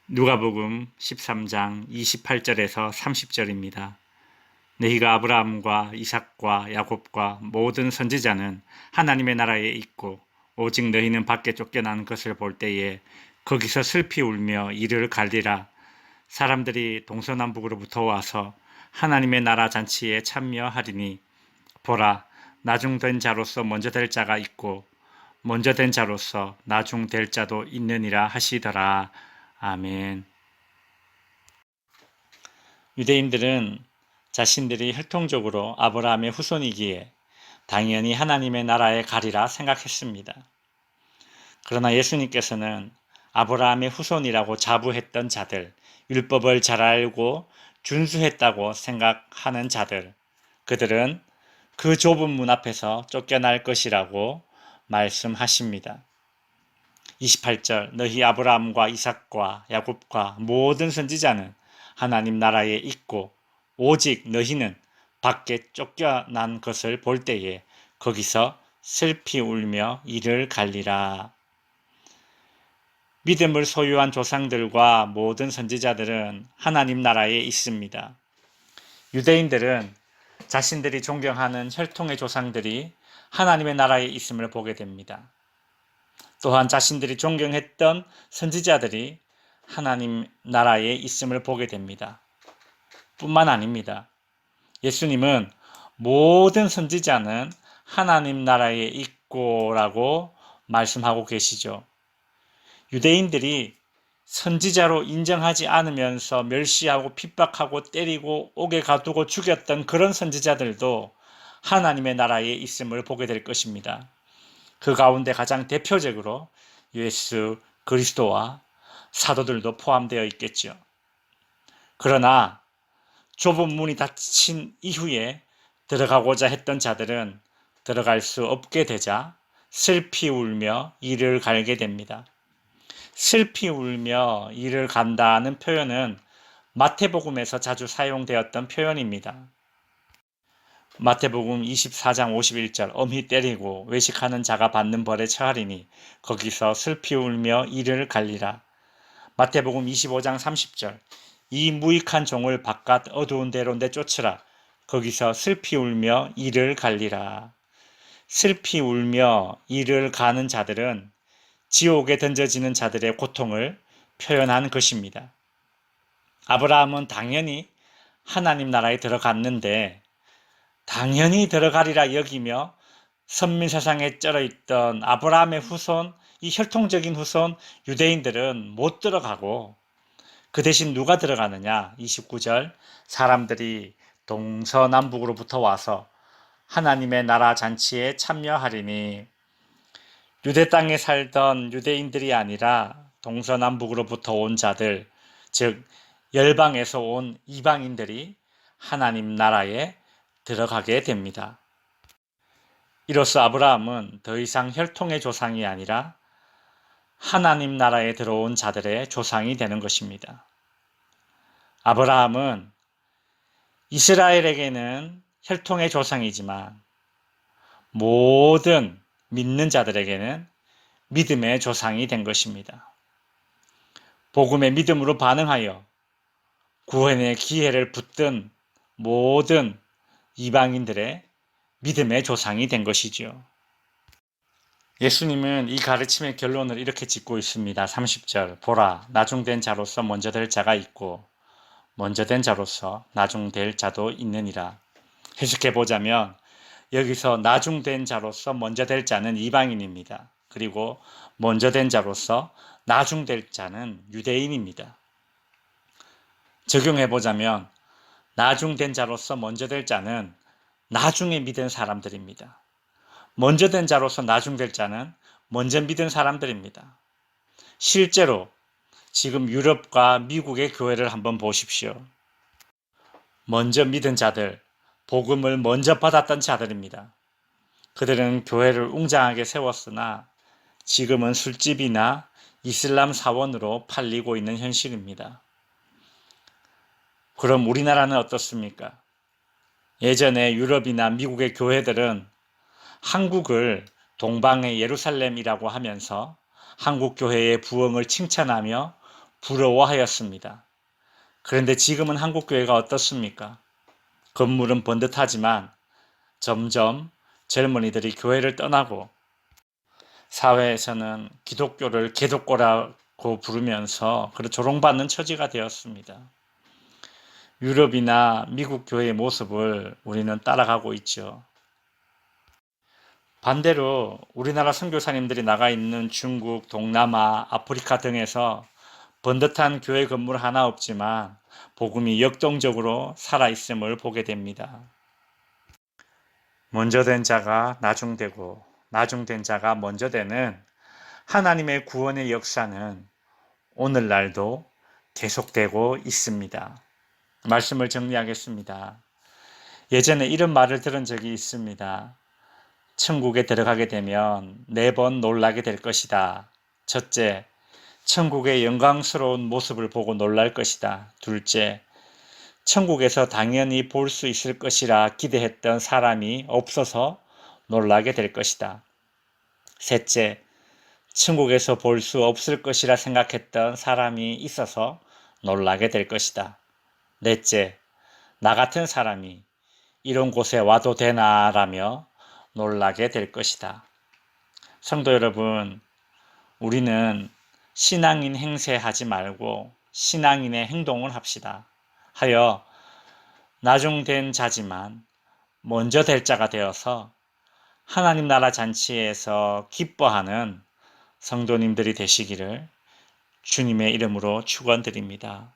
누가복음 13장 28절에서 30절입니다. 너희가 아브라함과 이삭과 야곱과 모든 선지자는 하나님의 나라에 있고 오직 너희는 밖에 쫓겨난 것을 볼 때에 거기서 슬피 울며 이를 갈리라. 사람들이 동서남북으로부터 와서 하나님의 나라 잔치에 참여하리니 보라, 나중된 자로서 먼저 될 자가 있고 먼저 된 자로서 나중될 자도 있느니라 하시더라. 아멘. 유대인들은 자신들이 혈통적으로 아브라함의 후손이기에 당연히 하나님의 나라에 가리라 생각했습니다. 그러나 예수님께서는 아브라함의 후손이라고 자부했던 자들, 율법을 잘 알고 준수했다고 생각하는 자들, 그들은 그 좁은 문 앞에서 쫓겨날 것이라고 말씀하십니다. 28절 너희 아브라함과 이삭과 야곱과 모든 선지자는 하나님 나라에 있고 오직 너희는 밖에 쫓겨난 것을 볼 때에 거기서 슬피 울며 이를 갈리라. 믿음을 소유한 조상들과 모든 선지자들은 하나님 나라에 있습니다. 유대인들은 자신들이 존경하는 혈통의 조상들이 하나님의 나라에 있음을 보게 됩니다. 또한 자신들이 존경했던 선지자들이 하나님 나라에 있음을 보게 됩니다. 뿐만 아닙니다. 예수님은 모든 선지자는 하나님 나라에 있고라고 말씀하고 계시죠. 유대인들이 선지자로 인정하지 않으면서 멸시하고 핍박하고 때리고 옥에 가두고 죽였던 그런 선지자들도 하나님의 나라에 있음을 보게 될 것입니다. 그 가운데 가장 대표적으로 예수 그리스도와 사도들도 포함되어 있겠죠. 그러나 좁은 문이 닫힌 이후에 들어가고자 했던 자들은 들어갈 수 없게 되자 슬피 울며 이를 갈게 됩니다. 슬피 울며 이를 간다는 표현은 마태복음에서 자주 사용되었던 표현입니다. 마태복음 24장 51절 엄히 때리고 외식하는 자가 받는 벌에 처하리니 거기서 슬피 울며 이를 갈리라. 마태복음 25장 30절 이 무익한 종을 바깥 어두운 데로 내쫓으라. 거기서 슬피 울며 이를 갈리라. 슬피 울며 이를 가는 자들은 지옥에 던져지는 자들의 고통을 표현한 것입니다. 아브라함은 당연히 하나님 나라에 들어갔는데 당연히 들어가리라 여기며 선민사상에 쩔어있던 아브라함의 후손, 이 혈통적인 후손 유대인들은 못 들어가고 그 대신 누가 들어가느냐? 29절 사람들이 동서남북으로부터 와서 하나님의 나라 잔치에 참여하리니 유대 땅에 살던 유대인들이 아니라 동서남북으로부터 온 자들, 즉 열방에서 온 이방인들이 하나님 나라에 들어가게 됩니다. 이로써 아브라함은 더 이상 혈통의 조상이 아니라 하나님 나라에 들어온 자들의 조상이 되는 것입니다. 아브라함은 이스라엘에게는 혈통의 조상이지만 모든 믿는 자들에게는 믿음의 조상이 된 것입니다. 복음의 믿음으로 반응하여 구원의 기회를 붙든 모든 이방인들의 믿음의 조상이 된 것이지요. 예수님은 이 가르침의 결론을 이렇게 짓고 있습니다. 30절 보라, 나중된 자로서 먼저 될 자가 있고 먼저 된 자로서 나중될 자도 있느니라. 해석해보자면 여기서 나중된 자로서 먼저 될 자는 이방인입니다. 그리고 먼저 된 자로서 나중될 자는 유대인입니다. 적용해보자면 나중된 자로서 먼저 될 자는 나중에 믿은 사람들입니다. 먼저 된 자로서 나중될 자는 먼저 믿은 사람들입니다. 실제로 지금 유럽과 미국의 교회를 한번 보십시오. 먼저 믿은 자들, 복음을 먼저 받았던 자들입니다. 그들은 교회를 웅장하게 세웠으나 지금은 술집이나 이슬람 사원으로 팔리고 있는 현실입니다. 그럼 우리나라는 어떻습니까? 예전에 유럽이나 미국의 교회들은 한국을 동방의 예루살렘이라고 하면서 한국 교회의 부흥을 칭찬하며 부러워하였습니다. 그런데 지금은 한국교회가 어떻습니까? 건물은 번듯하지만 점점 젊은이들이 교회를 떠나고 사회에서는 기독교를 개독교라고 부르면서 조롱받는 처지가 되었습니다. 유럽이나 미국 교회의 모습을 우리는 따라가고 있죠. 반대로 우리나라 선교사님들이 나가 있는 중국, 동남아, 아프리카 등에서 번듯한 교회 건물 하나 없지만 복음이 역동적으로 살아있음을 보게 됩니다. 먼저 된 자가 나중되고 나중된 자가 먼저 되는 하나님의 구원의 역사는 오늘날도 계속되고 있습니다. 말씀을 정리하겠습니다. 예전에 이런 말을 들은 적이 있습니다. 천국에 들어가게 되면 4번 놀라게 될 것이다. 첫째, 천국의 영광스러운 모습을 보고 놀랄 것이다. 둘째, 천국에서 당연히 볼 수 있을 것이라 기대했던 사람이 없어서 놀라게 될 것이다. 셋째, 천국에서 볼 수 없을 것이라 생각했던 사람이 있어서 놀라게 될 것이다. 넷째, 나 같은 사람이 이런 곳에 와도 되나라며 놀라게 될 것이다. 성도 여러분, 우리는 신앙인 행세하지 말고 신앙인의 행동을 합시다. 하여 나중된 자지만 먼저 될 자가 되어서 하나님 나라 잔치에서 기뻐하는 성도님들이 되시기를 주님의 이름으로 축원드립니다.